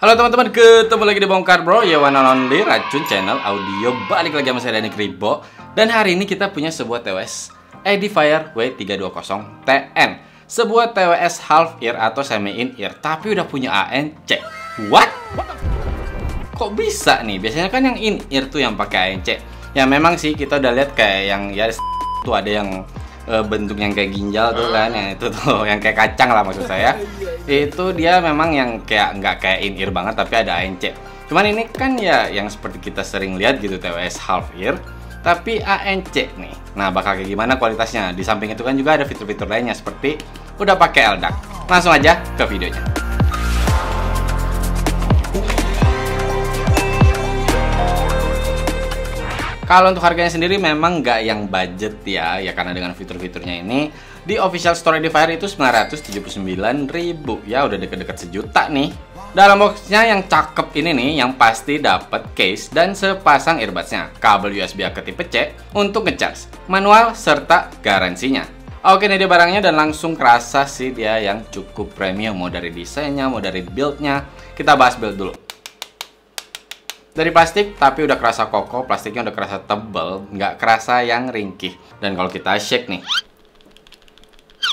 Halo teman-teman, ketemu lagi di Bongkar Bro, ya one and only Racun Channel Audio. Balik lagi sama saya Dani Kribo. Dan hari ini kita punya sebuah TWS Edifier W320TN, sebuah TWS half ear atau semi in ear, tapi udah punya ANC. What? Kok bisa nih? Biasanya kan yang in ear tuh yang pakai ANC. Ya memang sih kita udah lihat kayak yang ya tuh ada yang bentuknya kayak ginjal tuh kan, yang itu tuh yang kayak kacang lah maksud saya. Itu dia memang yang kayak nggak kayak in ear banget tapi ada ANC. Cuman ini kan ya yang seperti kita sering lihat gitu, TWS half ear tapi ANC nih. Nah, bakal kayak gimana kualitasnya? Di samping itu kan juga ada fitur-fitur lainnya seperti udah pakai LDAC. Langsung aja ke videonya. Kalau untuk harganya sendiri memang nggak yang budget ya karena dengan fitur-fiturnya ini di official store Edifier itu 979.000 ya, udah deket-deket sejuta nih. Dalam boxnya yang cakep ini nih, yang pasti dapat case dan sepasang earbudsnya, kabel USB A ke tipe C untuk ngecas, manual serta garansinya. Oke, ini dia barangnya dan langsung kerasa sih dia yang cukup premium, mau dari desainnya, mau dari buildnya. Kita bahas build dulu. Dari plastik tapi udah kerasa kokoh, plastiknya udah kerasa tebal, nggak kerasa yang ringkih. Dan kalau kita shake nih,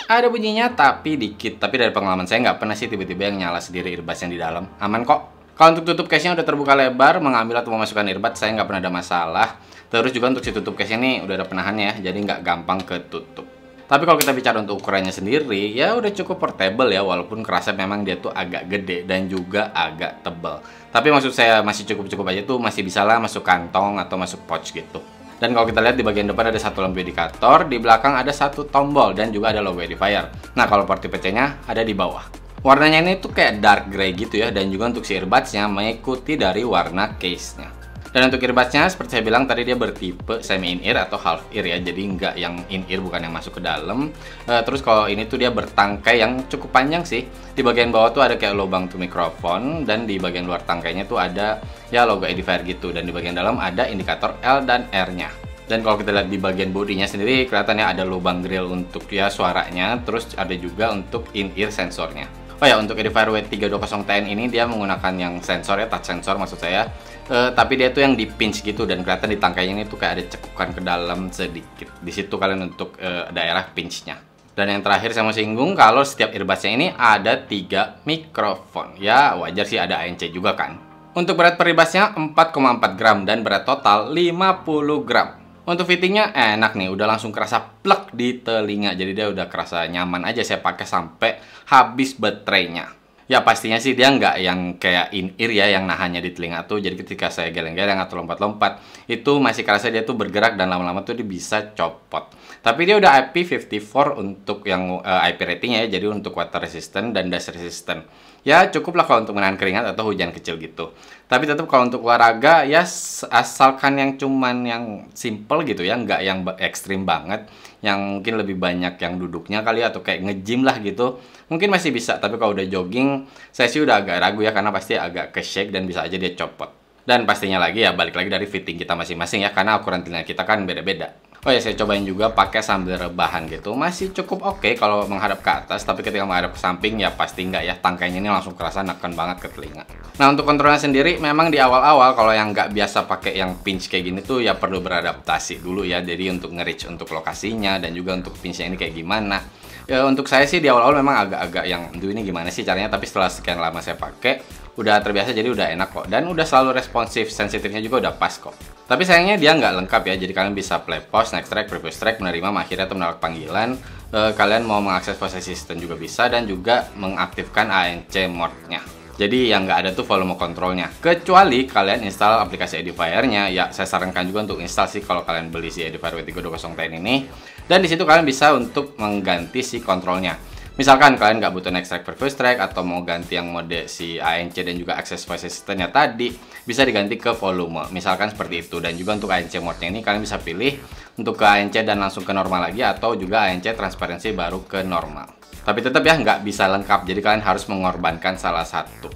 ada bunyinya tapi dikit. Tapi dari pengalaman saya nggak pernah sih tiba-tiba yang nyala sendiri earbuds yang di dalam. Aman kok. Kalau untuk tutup case-nya udah terbuka lebar, mengambil atau memasukkan earbuds saya nggak pernah ada masalah. Terus juga untuk si tutup case ini udah ada penahannya, jadi nggak gampang ketutup. Tapi kalau kita bicara untuk ukurannya sendiri, ya udah cukup portable ya, walaupun kerasa memang dia tuh agak gede dan juga agak tebal. Tapi maksud saya masih cukup-cukup aja tuh, masih bisa lah masuk kantong atau masuk pouch gitu. Dan kalau kita lihat di bagian depan ada satu lampu indikator, di belakang ada satu tombol dan juga ada logo Edifier. Nah, kalau port tipe C-nya ada di bawah. Warnanya ini tuh kayak dark gray gitu ya, dan juga untuk si earbuds-nya mengikuti dari warna case-nya. Dan untuk earbuds-nya seperti saya bilang tadi dia bertipe semi in ear atau half ear ya, jadi nggak yang in ear, bukan yang masuk ke dalam. Terus kalau ini tuh dia bertangkai yang cukup panjang sih. Di bagian bawah tuh ada kayak lubang tuh mikrofon, dan di bagian luar tangkainya tuh ada ya logo Edifier gitu, dan di bagian dalam ada indikator L dan R-nya. Dan kalau kita lihat di bagian bodinya sendiri kelihatannya ada lubang grill untuk ya suaranya, terus ada juga untuk in ear sensornya. Oh ya, untuk Edifier W320TN ini dia menggunakan yang sensor ya, touch sensor maksud saya. Tapi dia tuh yang di pinch gitu, dan kelihatan di tangkainya ini tuh kayak ada cekukan ke dalam sedikit. Di situ kalian untuk daerah pinchnya. Dan yang terakhir saya mau singgung kalau setiap earbudsnya ini ada 3 mikrofon. Ya wajar sih ada ANC juga kan. Untuk berat per earbudsnya 4,4 gram dan berat total 50 gram. Untuk fittingnya enak nih, udah langsung kerasa plek di telinga. Jadi dia udah kerasa nyaman aja saya pakai sampai habis baterainya. Ya pastinya sih dia nggak yang kayak in ear ya, yang nahannya di telinga tuh. Jadi ketika saya geleng-geleng atau lompat-lompat, itu masih kerasa dia tuh bergerak dan lama-lama tuh dia bisa copot. Tapi dia udah IP54 untuk yang IP ratingnya ya, jadi untuk water resistant dan dust resistant. Ya cukup lah kalau untuk menahan keringat atau hujan kecil gitu. Tapi tetap kalau untuk olahraga ya asalkan yang cuman yang simple gitu ya, nggak yang ekstrim banget, yang mungkin lebih banyak yang duduknya kali atau kayak nge-gym lah gitu, mungkin masih bisa. Tapi kalau udah jogging, saya sih udah agak ragu ya, karena pasti agak ke-shake dan bisa aja dia copot. Dan pastinya lagi ya balik lagi dari fitting kita masing-masing ya, karena ukuran telinga kita kan beda-beda. Oh ya, saya cobain juga pakai sambil rebahan gitu, masih cukup oke kalau menghadap ke atas. Tapi ketika menghadap ke samping ya pasti nggak ya, tangkainya ini langsung kerasa neken banget ke telinga. Nah, untuk kontrolnya sendiri memang di awal-awal kalau yang nggak biasa pakai yang pinch kayak gini tuh ya perlu beradaptasi dulu ya. Jadi untuk nge-reach untuk lokasinya dan juga untuk pinchnya ini kayak gimana. Ya, untuk saya sih di awal-awal memang agak-agak yang ini gimana sih caranya, tapi setelah sekian lama saya pakai udah terbiasa, jadi udah enak kok, dan udah selalu responsif, sensitifnya juga udah pas kok. Tapi sayangnya dia nggak lengkap ya, jadi kalian bisa play pause, next track, previous track, menerima, mengakhiri atau menolak panggilan. Kalian mau mengakses voice assistant juga bisa, dan juga mengaktifkan ANC mode-nya. Jadi yang nggak ada tuh volume kontrolnya, kecuali kalian install aplikasi Edifier-nya. Ya saya sarankan juga untuk install sih kalau kalian beli si Edifier W320TN ini. Dan di situ kalian bisa untuk mengganti si kontrolnya. Misalkan kalian nggak butuh next track, previous track, atau mau ganti yang mode si ANC dan juga akses voice assistant-nya tadi, bisa diganti ke volume. Misalkan seperti itu. Dan juga untuk ANC mode-nya ini kalian bisa pilih untuk ke ANC dan langsung ke normal lagi, atau juga ANC transparansi baru ke normal. Tapi tetap ya nggak bisa lengkap, jadi kalian harus mengorbankan salah satu.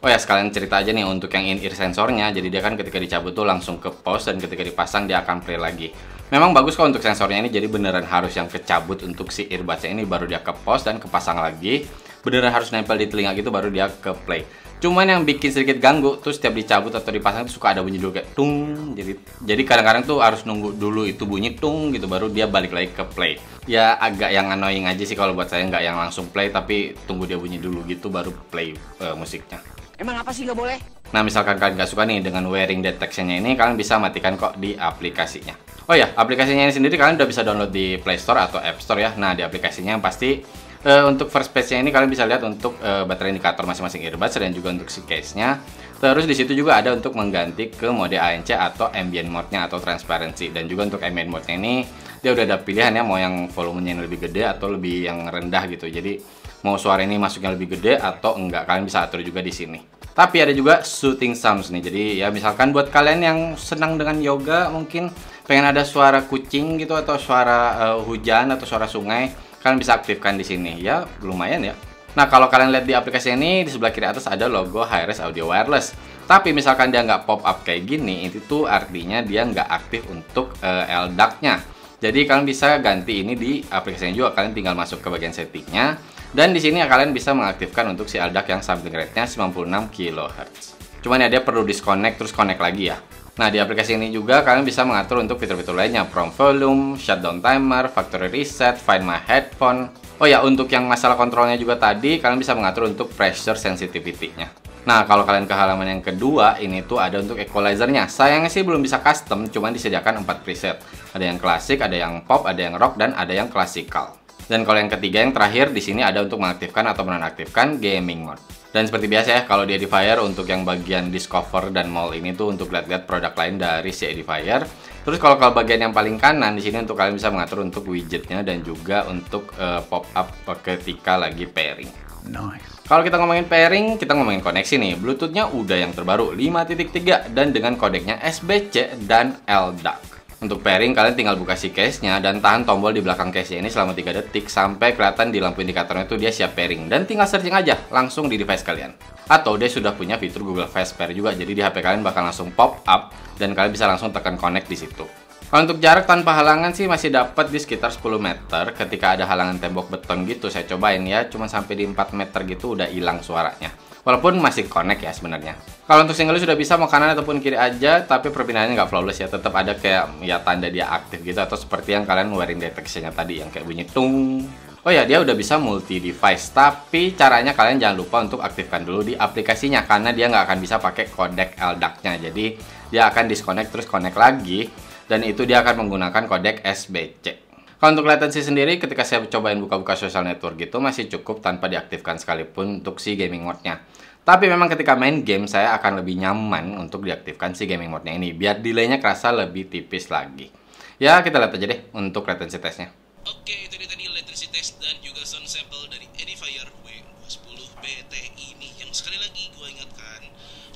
Oh ya, sekalian cerita aja nih untuk yang in-ear sensornya. Jadi dia kan ketika dicabut tuh langsung ke pause, dan ketika dipasang dia akan play lagi. Memang bagus kok untuk sensornya ini, jadi beneran harus yang kecabut untuk si earbudsnya ini baru dia ke pause dan kepasang lagi. beneran harus nempel di telinga gitu baru dia ke play. Cuman yang bikin sedikit ganggu tuh setiap dicabut atau dipasang tuh suka ada bunyi dulu kayak tung. Jadi kadang-kadang tuh harus nunggu dulu itu bunyi tung gitu baru dia balik lagi ke play. Ya agak yang annoying aja sih kalau buat saya, nggak yang langsung play tapi tunggu dia bunyi dulu gitu baru play musiknya. Emang apa sih nggak boleh? Nah, misalkan kalian nggak suka nih dengan wearing detection-nya ini, kalian bisa matikan kok di aplikasinya. Oh ya, aplikasinya ini sendiri kalian udah bisa download di Play Store atau App Store ya. Nah, di aplikasinya yang pasti untuk first page-nya ini kalian bisa lihat untuk baterai indikator masing-masing earbuds dan juga untuk si case-nya. Terus di situ juga ada untuk mengganti ke mode ANC atau ambient mode-nya atau transparency. Dan juga untuk ambient mode-nya ini dia udah ada pilihan ya, mau yang volumenya yang lebih gede atau lebih yang rendah gitu. Jadi mau suara ini masuknya lebih gede atau enggak, kalian bisa atur juga di sini. Tapi ada juga shooting sounds nih. Jadi ya misalkan buat kalian yang senang dengan yoga, mungkin pengen ada suara kucing gitu atau suara hujan atau suara sungai, kalian bisa aktifkan di sini. Ya lumayan ya. Nah, kalau kalian lihat di aplikasi ini di sebelah kiri atas ada logo Hi-Res Audio Wireless. Tapi misalkan dia nggak pop up kayak gini, itu tuh artinya dia nggak aktif untuk LDAC-nya. Jadi kalian bisa ganti ini di aplikasinya juga. Kalian tinggal masuk ke bagian settingnya. Dan di sini kalian bisa mengaktifkan untuk si LDAC yang sampling rate-nya 96 kHz. Cuman ya dia perlu disconnect terus connect lagi ya. Nah, di aplikasi ini juga kalian bisa mengatur untuk fitur-fitur lainnya, from volume, shutdown timer, factory reset, find my headphone. Oh ya, untuk yang masalah kontrolnya juga tadi kalian bisa mengatur untuk pressure sensitivity-nya. Nah, kalau kalian ke halaman yang kedua, ini tuh ada untuk equalizer-nya. Sayangnya sih belum bisa custom, cuman disediakan 4 preset. Ada yang klasik, ada yang pop, ada yang rock, dan ada yang klasikal. Dan kalau yang ketiga yang terakhir di sini ada untuk mengaktifkan atau menonaktifkan gaming mode. Dan seperti biasa ya, kalau di Edifier untuk yang bagian discover dan mall ini tuh untuk lihat-lihat produk lain dari si Edifier. Terus kalau bagian yang paling kanan di sini untuk kalian bisa mengatur untuk widgetnya dan juga untuk pop up ketika lagi pairing. Nice. Kalau kita ngomongin pairing, kita ngomongin koneksi nih. Bluetooth-nya udah yang terbaru 5.3 dan dengan kodeknya SBC dan LDAC. Untuk pairing, kalian tinggal buka si case-nya dan tahan tombol di belakang case-nya ini selama 3 detik sampai kelihatan di lampu indikatornya itu dia siap pairing. Dan tinggal searching aja langsung di device kalian. Atau dia sudah punya fitur Google Fast Pair juga, jadi di HP kalian bakal langsung pop up dan kalian bisa langsung tekan connect di situ. Kalau untuk jarak tanpa halangan sih masih dapat di sekitar 10 meter. Ketika ada halangan tembok beton gitu, saya cobain ya, cuma sampai di 4 meter gitu udah hilang suaranya. Walaupun masih connect ya sebenarnya. Kalau untuk single sudah bisa mau kanan ataupun kiri aja, tapi perpindahannya nggak flawless ya. Tetap ada kayak ya tanda dia aktif gitu atau seperti yang kalian wearing detection-nya tadi yang kayak bunyi tung. Oh ya, dia udah bisa multi device, tapi caranya kalian jangan lupa untuk aktifkan dulu di aplikasinya karena dia nggak akan bisa pakai kodek LDAC-nya. Jadi dia akan disconnect terus connect lagi dan itu dia akan menggunakan kodek SBC. Kalau untuk latency sendiri, ketika saya cobain buka-buka social network gitu, masih cukup tanpa diaktifkan sekalipun untuk si gaming mode-nya. Tapi memang ketika main game, saya akan lebih nyaman untuk diaktifkan si gaming mode-nya ini, biar delay-nya kerasa lebih tipis lagi. Ya, kita lihat aja deh untuk latency test-nya. Oke, itu dia tadi latency test dan juga sound sample dari Edifier W210BT ini. Yang sekali lagi gue ingatkan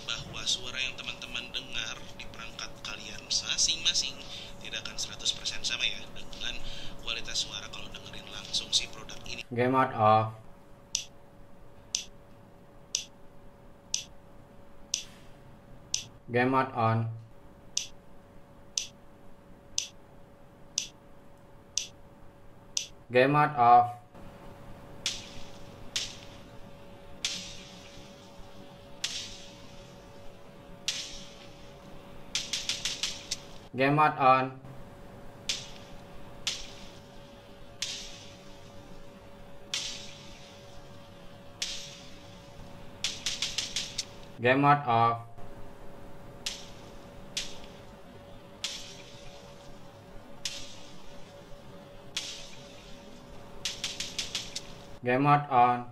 bahwa suara yang teman-teman dengar di perangkat kalian masing-masing tidak akan 100% sama ya dengan kualitas suara kalau dengerin langsung si produk ini. Game mode off. Game mode on. Game mode off. Game mode on. Game mode off. Game mode on.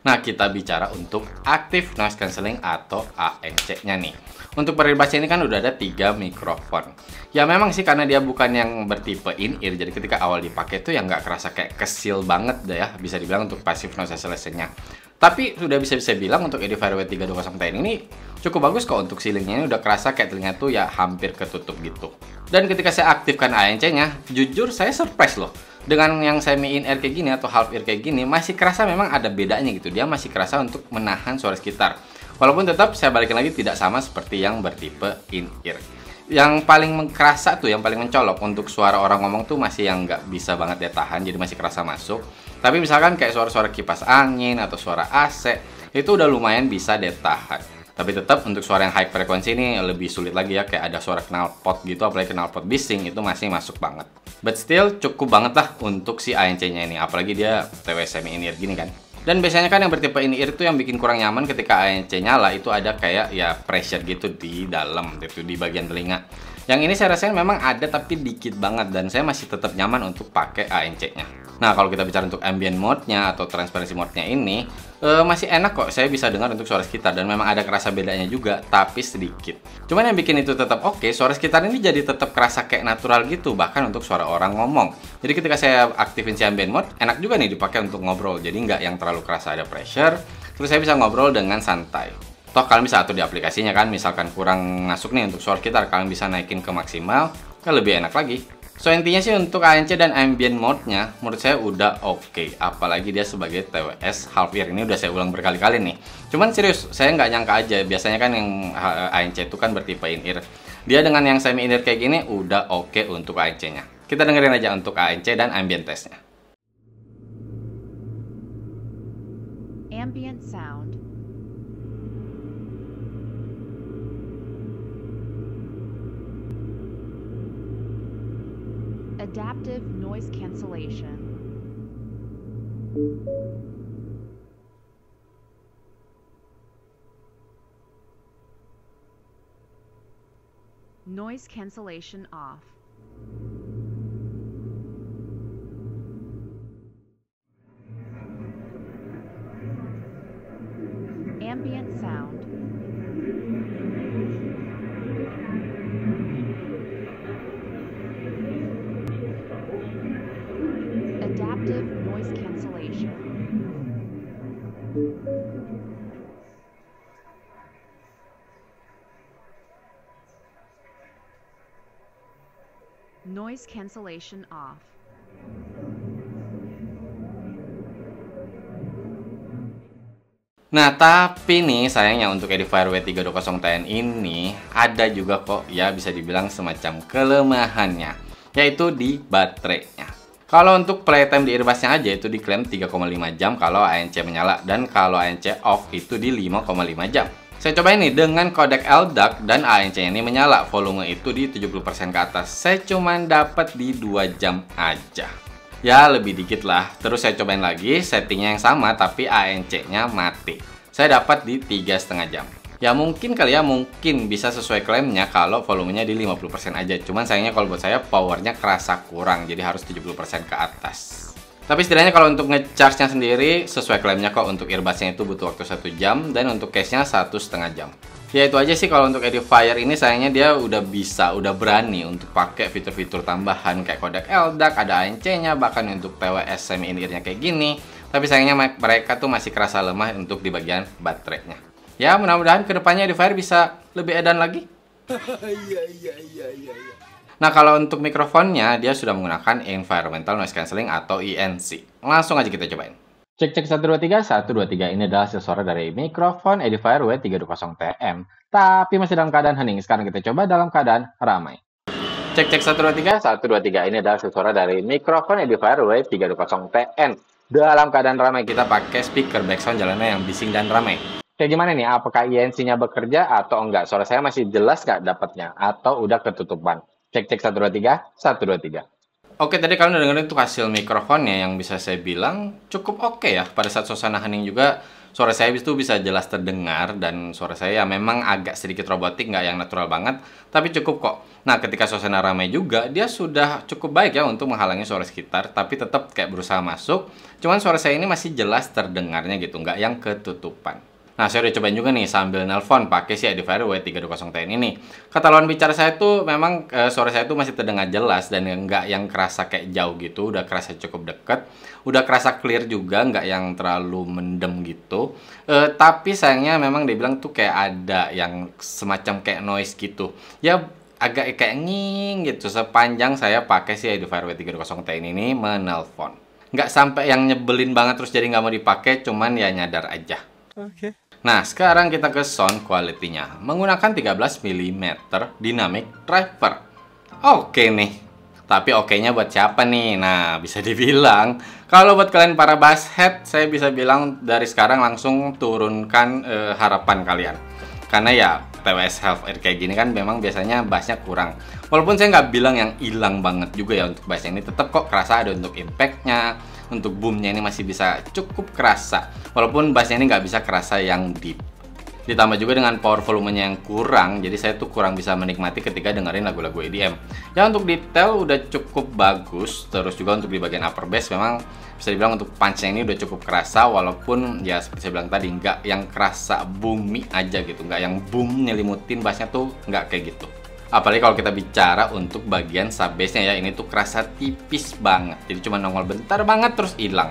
Nah, kita bicara untuk active noise cancelling atau ANC-nya nih. Untuk per earbuds ini kan udah ada 3 mikrofon. Ya memang sih karena dia bukan yang bertipe in-ear, jadi ketika awal dipakai tuh yang nggak kerasa kayak kesil banget deh ya, bisa dibilang untuk passive noise cancellation-nya. Tapi sudah bisa bilang untuk Edifier W32010 ini cukup bagus kok untuk ceilingnya, ini udah kerasa kayak telinga tuh ya hampir ketutup gitu. Dan ketika saya aktifkan ANC-nya, jujur saya surprise loh. Dengan yang semi in-ear kayak gini atau half ear kayak gini, masih kerasa memang ada bedanya gitu. Dia masih kerasa untuk menahan suara sekitar. Walaupun tetap saya balikin lagi tidak sama seperti yang bertipe in-ear. Yang paling kerasa tuh, yang paling mencolok untuk suara orang ngomong tuh masih yang nggak bisa banget dia tahan, jadi masih kerasa masuk. Tapi misalkan kayak suara-suara kipas angin atau suara AC, itu udah lumayan bisa dia tahan. Tapi tetap untuk suara yang high frekuensi ini lebih sulit lagi ya, kayak ada suara knalpot gitu, apalagi knalpot bising, itu masih masuk banget. But still cukup banget lah untuk si ANC-nya ini, apalagi dia TW semi in-ear gini kan. Dan biasanya kan yang bertipe in-ear itu yang bikin kurang nyaman ketika ANC nyala itu ada kayak ya pressure gitu di dalam, gitu di bagian telinga. Yang ini saya rasain memang ada tapi dikit banget dan saya masih tetap nyaman untuk pakai ANC-nya. Nah, kalau kita bicara untuk ambient mode-nya atau transparency mode-nya ini masih enak kok, saya bisa dengar untuk suara sekitar dan memang ada kerasa bedanya juga, tapi sedikit. Cuman yang bikin itu tetap oke, suara sekitar ini jadi tetap kerasa kayak natural gitu, bahkan untuk suara orang ngomong. Jadi ketika saya aktifin si ambient mode, enak juga nih dipakai untuk ngobrol, jadi nggak yang terlalu kerasa ada pressure, terus saya bisa ngobrol dengan santai. Toh kalian bisa atur di aplikasinya kan, misalkan kurang masuk nih untuk suara sekitar, kalian bisa naikin ke maksimal, kan lebih enak lagi. So intinya sih untuk ANC dan ambient mode-nya menurut saya udah oke. Apalagi dia sebagai TWS half ear, ini udah saya ulang berkali-kali nih. Cuman serius, saya nggak nyangka aja. Biasanya kan yang ANC itu kan bertipe in-ear. Dia dengan yang semi in-ear kayak gini udah oke untuk ANC-nya. Kita dengerin aja untuk ANC dan ambient testnya. Ambient sound. Adaptive noise cancellation. Noise cancellation off. Ambient sound. Adaptive noise cancellation. Noise cancellation off. Nah, tapi nih sayangnya untuk Edifier W320TN ini ada juga kok ya bisa dibilang semacam kelemahannya, yaitu di baterainya. Kalau untuk playtime di earbudsnya aja itu diklaim 3,5 jam kalau ANC menyala, dan kalau ANC off itu di 5,5 jam. Saya coba ini dengan kodek LDAC dan ANC ini menyala, volume itu di 70% ke atas. Saya cuman dapat di 2 jam aja. Ya lebih dikit lah. Terus saya cobain lagi, settingnya yang sama tapi ANC-nya mati. Saya dapat di 3,5 jam. Ya mungkin kali ya, mungkin bisa sesuai klaimnya kalau volumenya di 50% aja. Cuman sayangnya kalau buat saya powernya kerasa kurang, jadi harus 70% ke atas. Tapi setidaknya kalau untuk ngecharge-nya sendiri sesuai klaimnya kok. Untuk earbuds-nya itu butuh waktu 1 jam dan untuk case-nya 1,5 jam. Ya itu aja sih kalau untuk Edifier ini, sayangnya dia udah berani untuk pakai fitur-fitur tambahan kayak kodek LDAC, ada ANC-nya, bahkan untuk TWS semi in-ear-nya kayak gini. Tapi sayangnya mereka tuh masih kerasa lemah untuk di bagian baterainya. Ya mudah-mudahan kedepannya Edifier bisa lebih edan lagi. Nah kalau untuk mikrofonnya dia sudah menggunakan Environmental Noise Cancelling atau ENC. Langsung aja kita cobain. Cek 1 2 3 1 2 3, ini adalah hasil suara dari mikrofon Edifier W320TM. Tapi masih dalam keadaan hening. Sekarang kita coba dalam keadaan ramai. Cek 1 2 3 1 2 3, ini adalah hasil suara dari mikrofon Edifier W320TN. Dalam keadaan ramai kita pakai speaker backsound jalannya yang bising dan ramai. Kayak gimana nih? Apakah ENC-nya bekerja atau enggak? Suara saya masih jelas nggak dapatnya? Atau udah ketutupan? Cek 1 2 3 1 2 3. Oke, tadi kalian udah dengerin tuh hasil mikrofonnya yang bisa saya bilang cukup oke ya. Pada saat suasana hening juga suara saya itu bisa jelas terdengar, dan suara saya ya memang agak sedikit robotik, nggak yang natural banget, tapi cukup kok. Nah, ketika suasana ramai juga dia sudah cukup baik ya untuk menghalangi suara sekitar, tapi tetap kayak berusaha masuk. Cuman suara saya ini masih jelas terdengarnya gitu, nggak yang ketutupan. Nah, saya udah cobain juga nih sambil nelpon pakai si Edifier W320TN ini. Kata lawan bicara saya tuh memang suara saya tuh masih terdengar jelas dan nggak yang kerasa kayak jauh gitu, udah kerasa cukup deket, udah kerasa clear juga, nggak yang terlalu mendem gitu. Tapi sayangnya memang dia bilang tuh kayak ada yang semacam kayak noise gitu. Ya agak kayak nging gitu sepanjang saya pakai si Edifier W320TN ini menelpon. Nggak sampai yang nyebelin banget terus jadi nggak mau dipakai, cuman ya nyadar aja. Oke. Nah, sekarang kita ke sound quality-nya. Menggunakan 13 mm dynamic driver. Oke nih. Tapi oke-nya buat siapa nih? Nah, bisa dibilang kalau buat kalian para basshead, saya bisa bilang dari sekarang langsung turunkan harapan kalian. Karena ya TWS Half Air kayak gini kan memang biasanya bassnya kurang. Walaupun saya nggak bilang yang hilang banget juga ya untuk bassnya ini, tetap kok kerasa ada untuk impact-nya, untuk boom-nya ini masih bisa cukup kerasa. Walaupun bassnya ini nggak bisa kerasa yang deep. Ditambah juga dengan power volumenya yang kurang, jadi saya tuh kurang bisa menikmati ketika dengerin lagu-lagu EDM. Ya untuk detail udah cukup bagus, terus juga untuk di bagian upper bass memang bisa dibilang untuk punch-nya ini udah cukup kerasa, walaupun ya seperti saya bilang tadi nggak yang kerasa boomy aja gitu, nggak yang boom nyelimutin bassnya tuh nggak kayak gitu. Apalagi kalau kita bicara untuk bagian sub bass-nya ya, ini tuh kerasa tipis banget, jadi cuma nongol bentar banget terus hilang.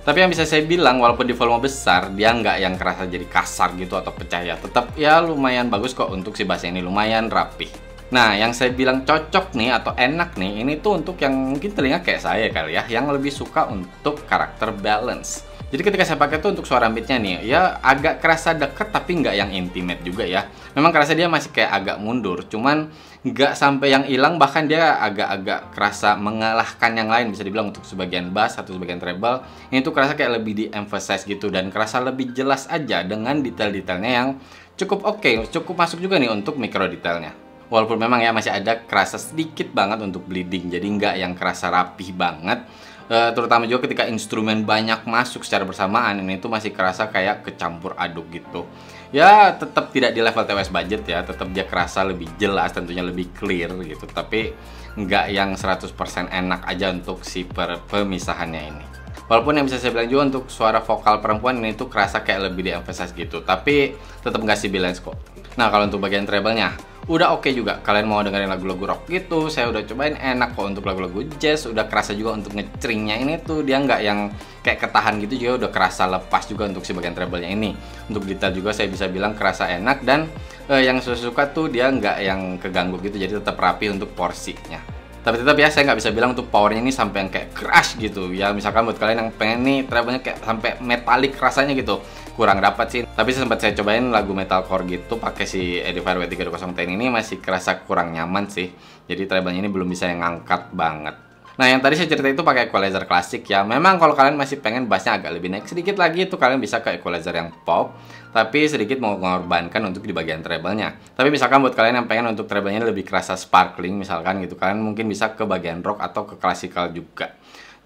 Tapi yang bisa saya bilang, walaupun di volume besar, dia nggak yang kerasa jadi kasar gitu atau pecah ya. Tetap ya lumayan bagus kok untuk si bassnya ini, lumayan rapih. Nah, yang saya bilang cocok nih atau enak nih, ini tuh untuk yang mungkin telinga kayak saya kali ya, yang lebih suka untuk karakter balance. Jadi ketika saya pakai tuh untuk suara beatnya nih, ya agak kerasa deket tapi nggak yang intimate juga ya. Memang kerasa dia masih kayak agak mundur, cuman nggak sampai yang hilang, bahkan dia agak-agak kerasa mengalahkan yang lain bisa dibilang untuk sebagian bass atau sebagian treble. Ini tuh kerasa kayak lebih di-emphasize gitu dan kerasa lebih jelas aja dengan detail-detailnya yang cukup oke, cukup masuk juga nih untuk micro detailnya. Walaupun memang ya masih ada kerasa sedikit banget untuk bleeding, jadi nggak yang kerasa rapih banget. Terutama juga ketika instrumen banyak masuk secara bersamaan, ini tuh masih kerasa kayak kecampur aduk gitu. Ya tetap tidak di level TWS budget ya, tetap dia kerasa lebih jelas, tentunya lebih clear gitu. Tapi nggak yang 100% enak aja untuk si pemisahannya ini. Walaupun yang bisa saya bilang juga untuk suara vokal perempuan ini tuh kerasa kayak lebih di-emphasize gitu, tapi tetap nggak sih balance kok. Nah kalau untuk bagian treble-nya udah oke juga. Kalian mau dengerin lagu-lagu rock gitu, saya udah cobain enak kok. Untuk lagu-lagu jazz udah kerasa juga untuk ngecringnya ini tuh dia nggak yang kayak ketahan gitu, juga udah kerasa lepas juga untuk si bagian treble-nya ini. Untuk detail juga saya bisa bilang kerasa enak, dan yang saya suka tuh dia nggak yang keganggu gitu, jadi tetap rapi untuk porsinya. Tapi tetap ya saya nggak bisa bilang untuk powernya ini sampai yang kayak crash gitu ya. Misalkan buat kalian yang pengen nih treble-nya kayak sampai metalik rasanya gitu, kurang dapat sih. Tapi sempat saya cobain lagu metalcore gitu pakai si Edifier W320 10 ini, masih kerasa kurang nyaman sih. Jadi treble-nya ini belum bisa yang ngangkat banget. Nah yang tadi saya cerita itu pakai equalizer klasik ya. Memang kalau kalian masih pengen bassnya agak lebih naik sedikit lagi, itu kalian bisa ke equalizer yang pop, tapi sedikit mengorbankan untuk di bagian treble-nya. Tapi misalkan buat kalian yang pengen untuk treble-nya lebih kerasa sparkling misalkan gitu, kalian mungkin bisa ke bagian rock atau ke klasikal juga.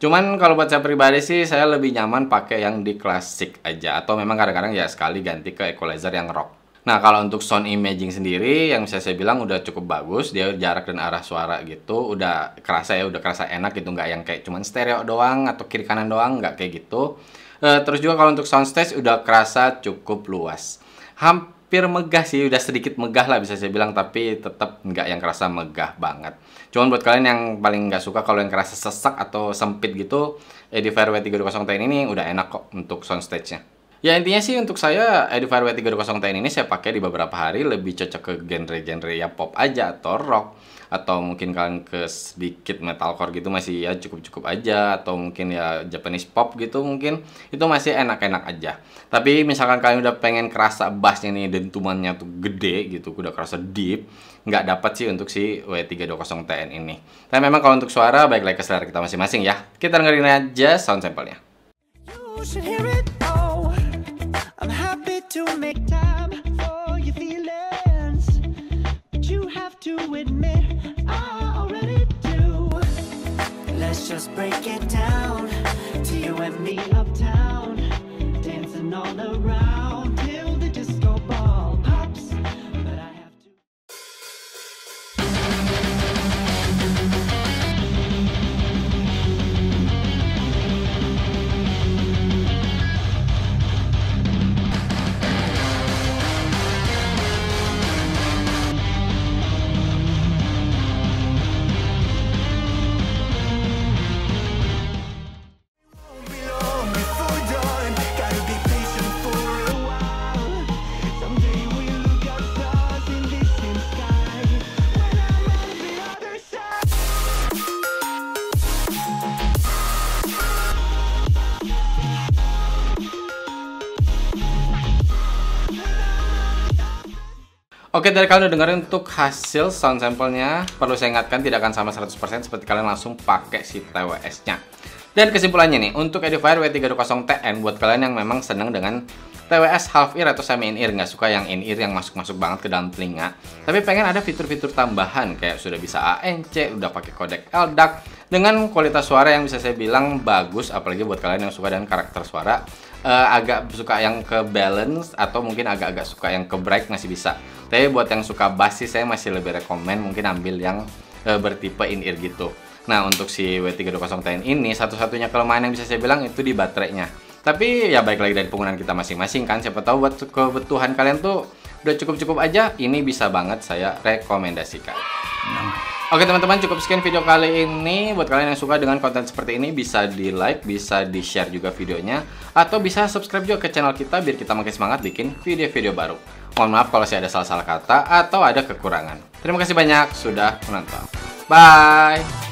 Cuman kalau buat saya pribadi sih, saya lebih nyaman pakai yang di klasik aja, atau memang kadang-kadang ya sekali ganti ke equalizer yang rock. Nah kalau untuk sound imaging sendiri yang bisa saya bilang udah cukup bagus, dia jarak dan arah suara gitu udah kerasa ya, udah kerasa enak gitu, nggak yang kayak cuman stereo doang atau kiri kanan doang, nggak kayak gitu. Terus juga kalau untuk soundstage udah kerasa cukup luas, hampir megah sih, udah sedikit megah lah bisa saya bilang, tapi tetap nggak yang kerasa megah banget. Cuman buat kalian yang paling nggak suka kalau yang kerasa sesak atau sempit gitu, Edifier W320 10 ini udah enak kok untuk soundstage-nya. Ya intinya sih untuk saya Edifier W320 10 ini saya pakai di beberapa hari, lebih cocok ke genre-genre ya pop aja atau rock, atau mungkin kalian ke sedikit metalcore gitu masih ya cukup-cukup aja, atau mungkin ya Japanese pop gitu mungkin itu masih enak-enak aja. Tapi misalkan kalian udah pengen kerasa bassnya nih, dentumannya tuh gede gitu, udah kerasa deep, nggak dapat sih untuk si W320 TN ini. Tapi memang kalau untuk suara baik lagi ke selera kita masing-masing ya. Kita dengerin aja sound sample-nya. To make time for your feelings, but you have to admit I already do. Let's just break it down to you and me uptown, dancing all around till the disco ball pops. But I have to. Be long before dawn, gotta be patient for a Oke, dari kalian udah dengerin untuk hasil sound sampelnya, perlu saya ingatkan tidak akan sama 100% seperti kalian langsung pakai si TWS-nya. Dan kesimpulannya nih, untuk Edifier W320TN buat kalian yang memang seneng dengan TWS half ear atau semi in ear, nggak suka yang in ear yang masuk-masuk banget ke dalam telinga, tapi pengen ada fitur-fitur tambahan kayak sudah bisa ANC, udah pakai kodek LDAC dengan kualitas suara yang bisa saya bilang bagus, apalagi buat kalian yang suka dengan karakter suara, agak suka yang ke balance atau mungkin agak-agak suka yang ke break masih bisa. Tapi buat yang suka bass sih saya masih lebih rekomen mungkin ambil yang bertipe in-ear gitu. Nah, untuk si W320TN ini satu-satunya kelemahan yang bisa saya bilang itu di baterainya. Tapi ya baik lagi dari penggunaan kita masing-masing kan. Siapa tahu buat kebutuhan kalian tuh udah cukup-cukup aja, ini bisa banget saya rekomendasikan. Oke teman-teman, cukup sekian video kali ini. Buat kalian yang suka dengan konten seperti ini, bisa di like, bisa di share juga videonya, atau bisa subscribe juga ke channel kita biar kita makin semangat bikin video-video baru. Mohon maaf kalau saya ada salah-salah kata atau ada kekurangan. Terima kasih banyak sudah menonton. Bye!